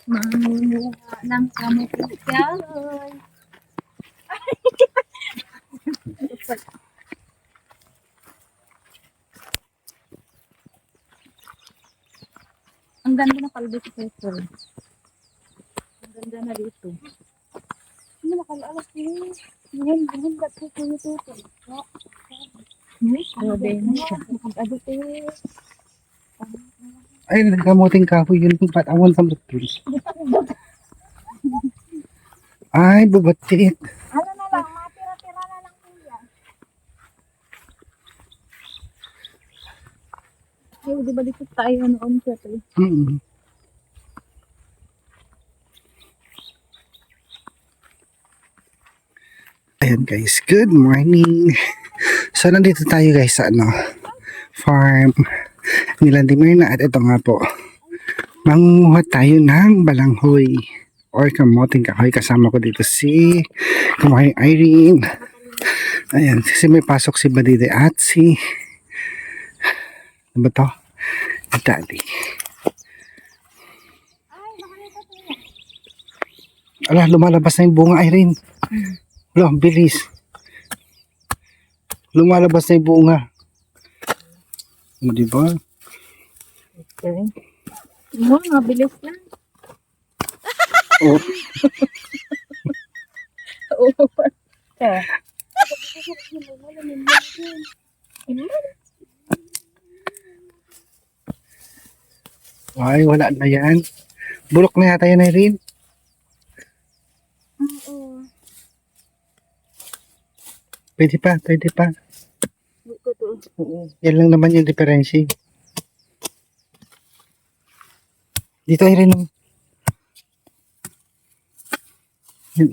Mangunguha ng kamutikahoy. Ang ganda na pala dito sa ito. Ang ganda na dito. Hindi nakalaalas niyo. Buhon ba't ko kayo dito? Grabe na siya. Nakag-abot eh. Ay, nagkamuting kahoy yun. Ba't awon sa mutul? Ay, bubatit. Ano na lang, matira-tira na lang po yan. Ay, di ba dito tayo noon siya to? Ayan guys, good morning. So nandito tayo guys sa farm nila Dimirna at ito nga po. Mangunguha tayo ng balanghoy or kamoting kahoy. Kasama ko dito si Kumaring Irene. Ayan, kasi may pasok si Badide at si ano ba to? Daddy. Ala, lumalabas na yung bunga, Irene. Ala, bilis. Lumalabas na yung bunga. O, diba? Okay. Mo, mabilis lang. Oh. Oo. Kaya. Ay, wala na yan. Bulok na yata yan, Irene. Oo. Pwede pa, pwede pa. Oo. Yan lang naman yung diferensya. Dito, Irene. Yan.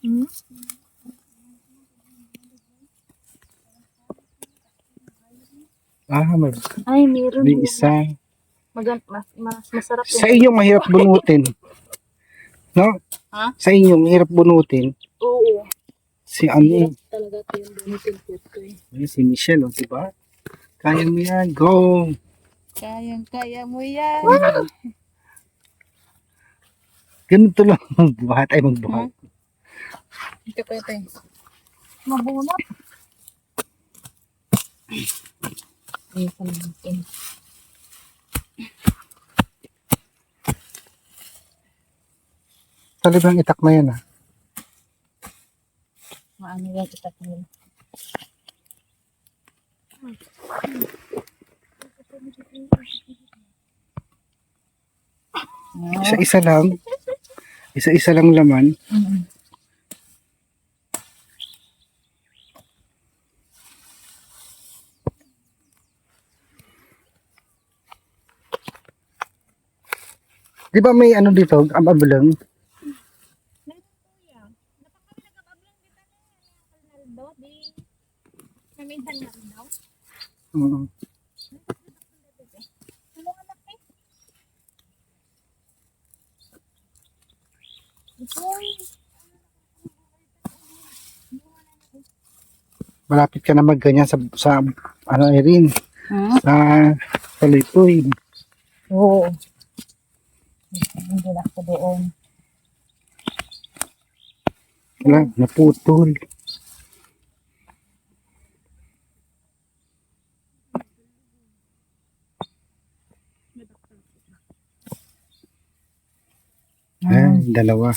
Hmm? Ah, Ay, meron. may isa. Masarap Sa inyo, mahirap bunutin. No? Ha? Sa inyo, mahirap bunutin. Oo. Si ano, Talaga ito yung bunutin ko eh. si Michelle, oh, diba? Kaya mo yan, go! Kayang-kaya mo yan. Ganito lang magbuhat ay magbuhat. Ito ko ito eh. Mabunot. Ayun sa natin. Talagang itak na yan, ah. Maano yan itak nila. Isa-isa lang. Isa-isa lang laman. Di ba may ano dito, abalang? Oo. Malapit ka na magganyan sa ano, Irene, sa Talitoy. Oo. Hindi na ako doon. Wala, naputol. Ay, dalawa.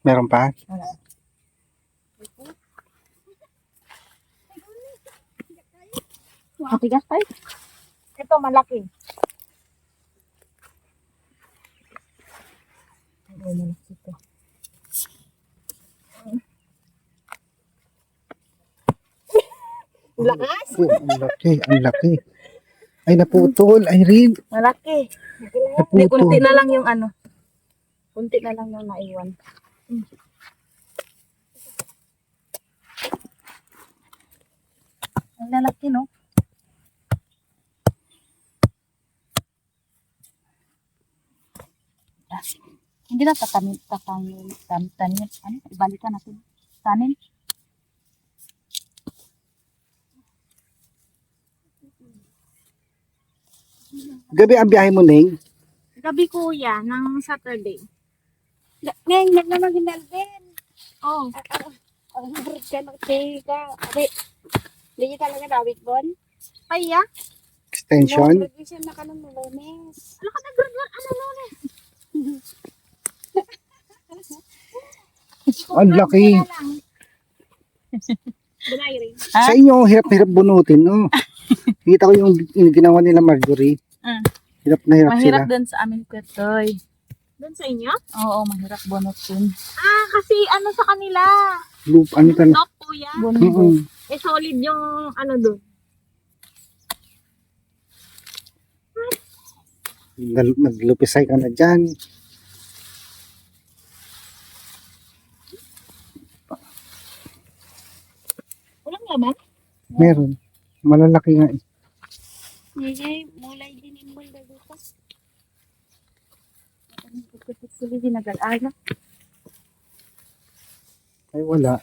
Meron pa? Matigas tayo. Ito malaki. Oo, malaki ito. Lakas? Ang laki, ang laki. Ay, naputol, Irene. Malaki. Hindi, Naputol. kunti na lang yung ano. Kunti na lang yung naiwan. Ang lalaki, no? Hindi na tanim. Ano? Ibalikan natin. Tanim. Gabi ang biyahe mo, Ning. Gabi kuya, ng Saturday. Ngayon, nagmamagin din. Oh, Ang hirap ka ka. Ate, hindi niyo talaga David Bon? kaya? Extension. Graduation na ka ng Lunes. Ano ka nag-graduate? Ano Lunes? Ang laki. Bunay rin. Sa inyo, hirap na hirap bunutin, no? Kita ko yung ginawa nila Marjorie. Mm. Hirap na hirap Mahirap sila. din sa amin kwetoy. Doon sa inyo? Oo, mahirap bunutin. Ah, kasi ano sa kanila? Loop, ano ka na? Top kuya. Mm-mm. Eh, solid yung ano doon. Naglupisay ka na dyan. Walang laman? Meron. Malalaki nga eh. Hindi, mulay din yung mulay dito. Pagkakasuli din nag-alala. Ay, wala.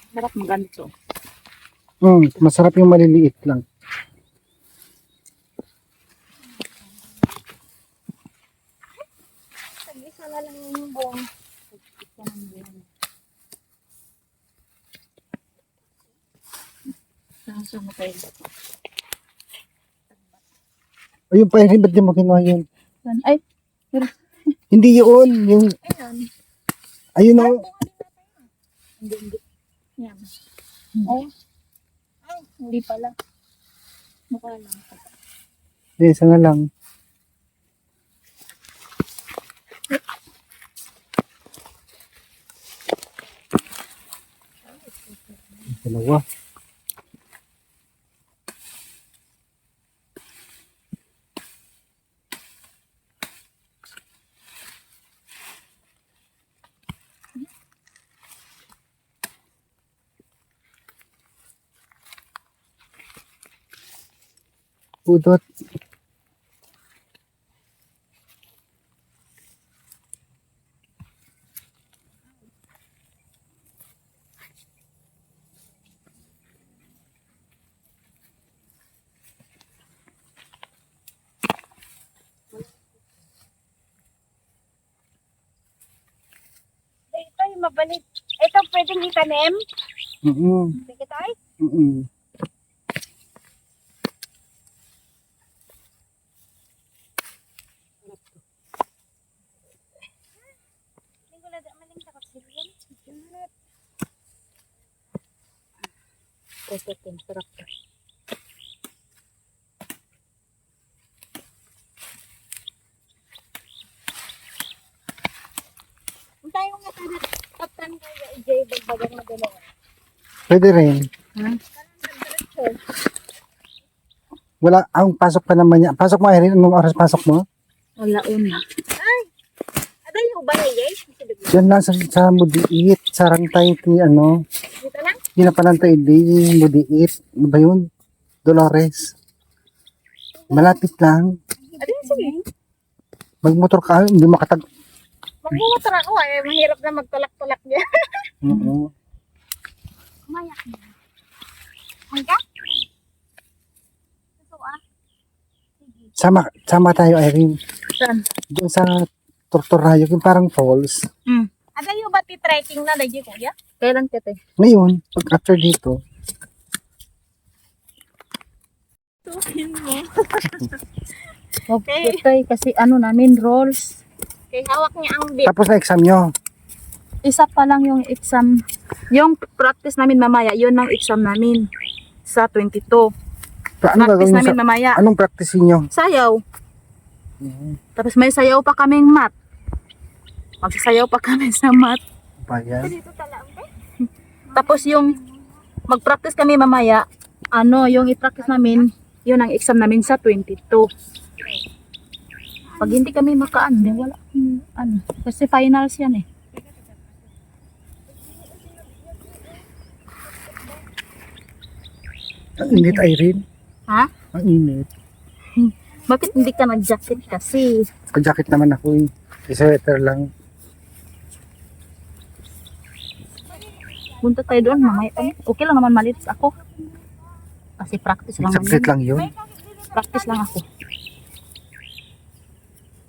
Sarap maganito. Masarap yung maliliit lang. Tag-isa na lang yung buong. Saan mo tayo? O yung pairin, ba't di mo kinuha yun? Ay, Hindi yun. Yung, Ayun. ayun o. Hindi. Yan. oh. Ay, hindi pala. Mukha lang. Hindi, isa na lang. Dalawa. Pudot. Ito yung mabalik. Ito pwedeng itanim. Mm-mm. Sige tayo. Mm-mm. Hindi ko na maling sa kapsilyon. Perfect and sarap. Kung tayo nga tatan kaya EJ, bagbagang na dalawa. Pwede rin. Wala, ang pasok pa naman niya. Pasok mo, Irene. Anong oras pasok mo? Wala una. Ada yung ba na EJ? Diyan lang sa Mudiit. Sarang tayo ano. Dito lang? Yun na palang tayo di Mudiit. Ano ba yun? Dolores. Malapit lang. Ada yung sige. Magmotor ka, hindi makatag. Magbumotor ako eh. Mahirap na magtulak-tulak niya. Oo. Mayak na. Hangga? Ito ah. Sama tayo, Irene. Saan? Doon sa Tortorayo, yung parang falls. Ada yung ba trekking na lagi kuya? Kailan kete? Ngayon, pag after dito, Tuhin mo. Okay. Kete, kasi ano namin, rolls. Kay hawak niya ang bit. tapos na exam nyo. Isa pa lang yung exam. Yung practice namin mamaya, yun ang exam namin. Sa 22. Ano Practice gagawin nyo namin mamaya. Anong practice nyo? Sayaw. Tapos may sayaw pa kaming mat. Magsasayaw pa kami sa mat. Bayan. Dito talang ba? Tapos yung mag-practice kami mamaya, ano, yung i-practice namin, yun ang exam namin sa 22. Pag hindi kami makaan, di wala. Ano, kasi finals yan eh. Ang init, Irene. Ha? Ang init. Bakit hindi ka nag-jacket kasi? Pag-jacket naman ako eh. Sweater lang. Punta tayo doon, mamaya pa. Okay lang naman malit ako. Kasi practice lang Saglit naman. lang yun. Practice lang ako.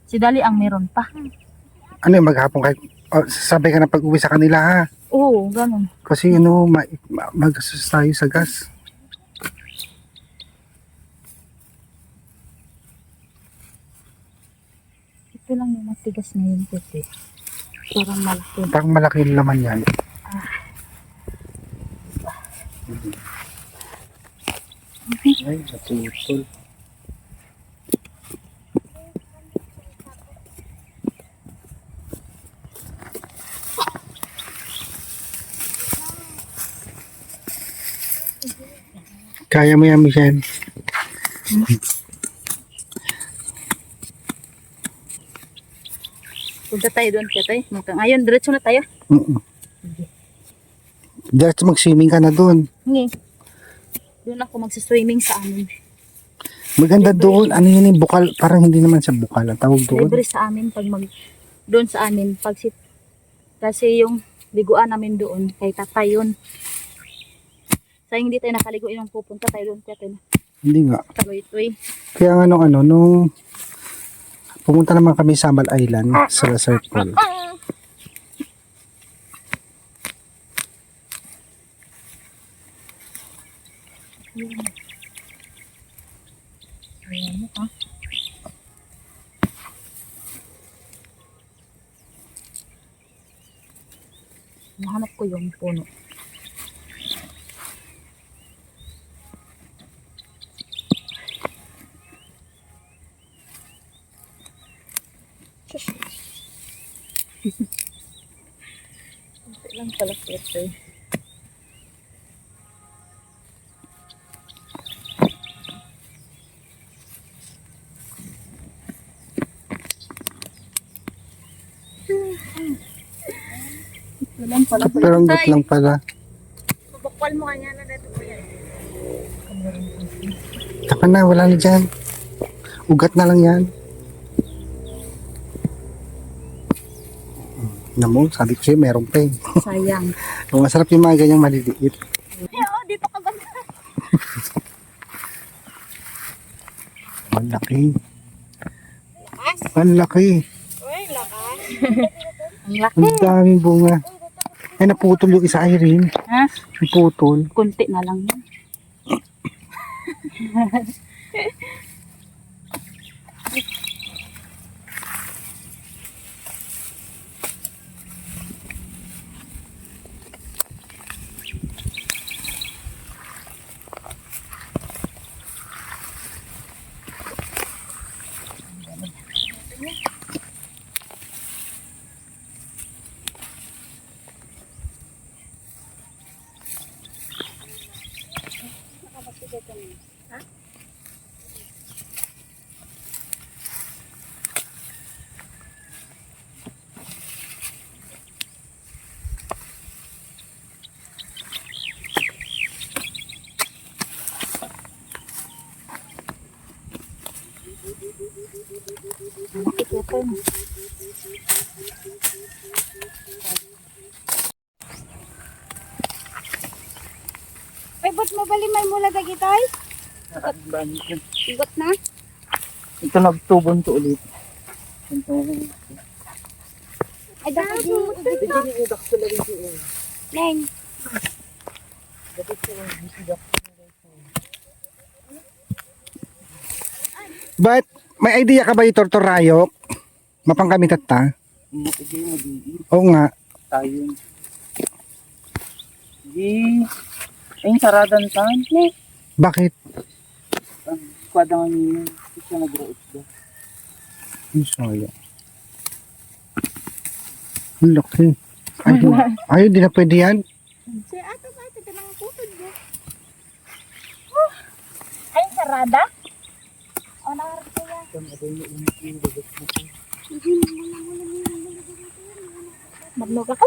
Si Dali ang meron pa. Ano yung maghapon kahit sabay ka na pag-uwi sa kanila ha. Oo, ganun. Kasi mag-asus tayo sa gas. Ito lang yung matigas na yun, Tete. Parang malaki. Parang malaki yung laman yan. Ay, natutol. Kaya mo yan, Michelle. Punta tayo doon, Tete. Ngayon, diretso na tayo. Diretso mag-swimming ka na doon. Hindi. Doon ako magsiswimming sa amin. Maganda doon. Ano yun yung bukal? Parang hindi naman sa bukal. Ang tawag doon. Libre sa amin pag doon sa amin pag kasi yung liguan namin doon kay tatay yun. Sayang hindi tayo nakaligo yung pupunta tayo doon kaya Hindi nga. tayo Kaya nga nung pumunta naman kami sa Amal Island sa Resort Pool. Ayan mo ha. Nahanap ko yung puno. Kunti lang pala ito. Ito lang pala. Pero ang gut lang pala. Bakwal mo kanya na dito po yan. Taka na, wala na dyan. Ugat na lang yan. Namo, sabi ko sa'yo, meron pa eh. Sayang. Masarap yung mga ganyang maliliit. Oo, dito ka ba? Ang laki. Ang laki. Ang laki. Ang daming bunga. Ay, naputol yung isa, Irene. Ha? Naputol. Kunti na lang yan. Malaki po ito. Ay, ba't mabalimay mula dagitoy? Igot na? Ito nagtubon to ulit. Ay, dapat yung Neng. But, may idea ka ba yung tortorayok? Mapangkamit at ta? Hindi magiging Oo nga. tayo. Hindi. Ayun, saradan tan. Bakit? Ang kwadang yun. Hindi siya nag-root ba? Ang sayang. Ang laki. Ayun, di na pwede yan. Si ato ba? Ito lang ang putod niya. Ay, sarada? O, naharap ko yan. Madlog ako.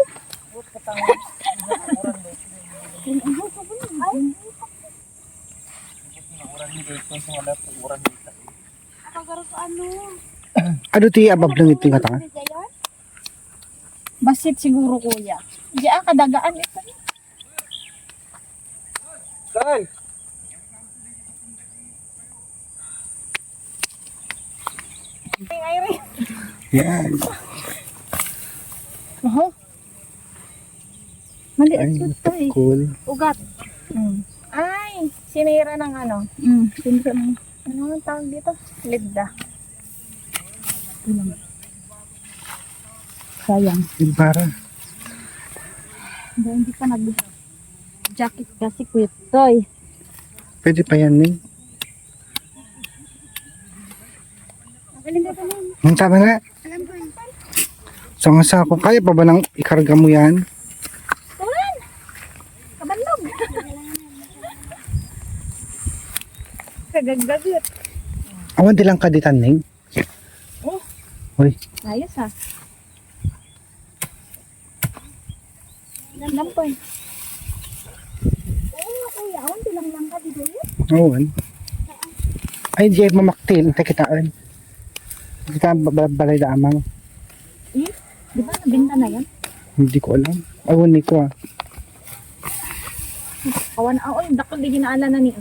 na pumurang nita. Nakagaro sa ano? Ano ti abab lang ito nga ta? Basit siguro kuya. Di kadagaan ito. Kay! Yan. Maliit Ay, ito eh. cool. Ugat. Ay, sinira ng ano? Sinira ng, ano ang tawag dito? Lidda. Sayang. Yung para. Hindi pa nag-jacket kasi kwetoy. Pwede pa yan eh. Tama na. So nga sa kung kaya pa ba nang ikarga mo yan? Kabalog. Kagagagot. Awan di lang kaditan ning. Hoy, Ayos ha. Lampoy. Oo, kuya. Awan, bilang lang ka dito yun. awan. Ay, di mamaktil. Takitaan. Kita balay da amang. Di ba nabinta na yan? Hindi ko alam. Awan ni ko ah. Awan, oy, dakol di ginaala na niya.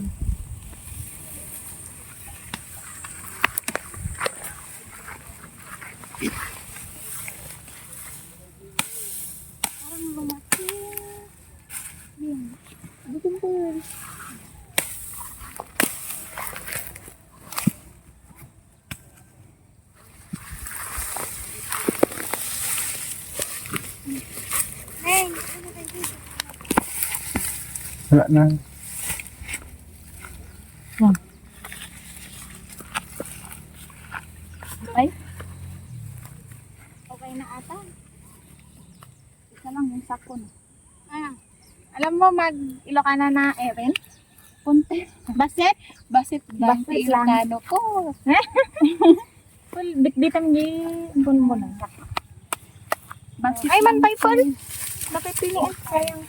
Parang lumaki. Yan. Dito po yun. Hey, ano kayo dito? Wala na. Ay, Okay na ata. isa lang yung sako na. Alam mo mag-Ilocana na Erin? Punti. Basit? Basit Basit lang. Ilocano ko. Well, bit-bitam di impon mo na. Basit ay, man pay Paul. Napipiliin. Sayang.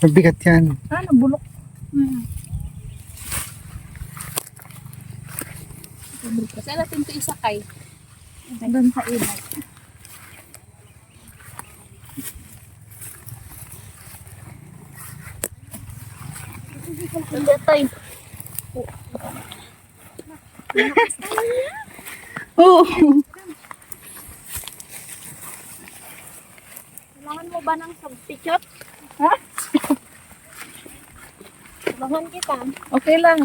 Mabigat yan. Ah, nabulok. Saan natin ito isakay? Doon sa ilay. Hindi tayo. Oo. Kailangan mo ba ng substitute? Ha? Bangan kita. Okay lang.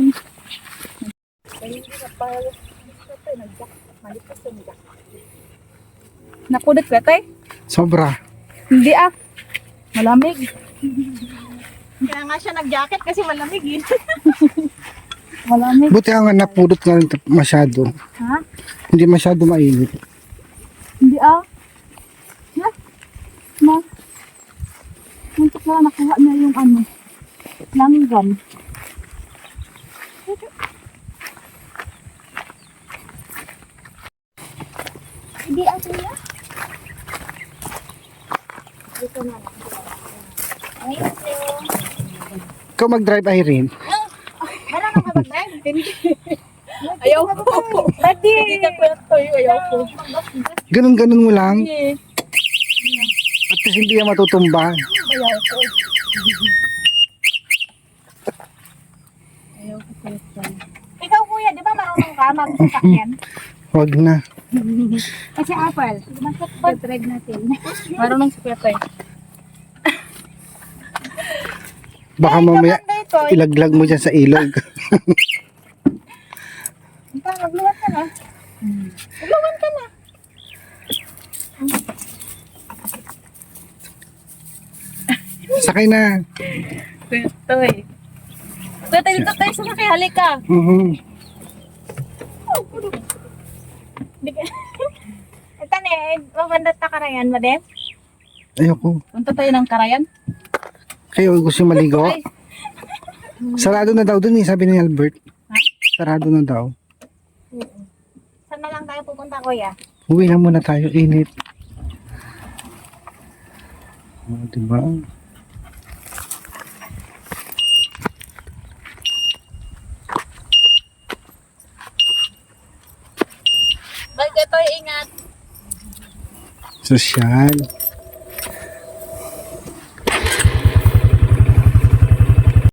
Napudot ka tay? Sobra. Hindi malamig. Kaya nga siya nag-jacket kasi malamig eh. Malamig. Buti nga napudot nga rin masyado. Ha? Hindi masyado mainit. Hindi Na. Muntik na nakuha niya yung ano. Langgam. Hindi ako ya. Dito na lang. Ayun po. Ikaw mag-drive, Irene. Marunong ka mag-drive? Hindi. Ayaw ko. Daddy! Hindi ka kwento yun. Ayaw ko. Ganun-ganun mo lang. At least hindi yan matutumba. Ayaw ko. Ayaw ko kwento. Ikaw kuya, di ba marunong ka mag-sasakyan? Wag na. Kasi Apple. Pag-drive natin. Marunong si kwento Baka mamaya Maganda ito. ilaglag mo dyan sa ilog. Ikaw, magluwan ka na. Magluwan ka na. Sakay na. Kwento Kwento dito tayo sa laki. Halika. Ito na maganda ta ka na yan, madem? Ayoko. Punta tayo ng Karayan. Kayo gusto maligo? Ay. Sarado na daw dun eh, sabi ni Albert. Sarado na daw. Saan na lang tayo pupunta, kuya? Uwi na muna tayo, init. Oh, diba? Kuya Toy, ingat. Sosyal.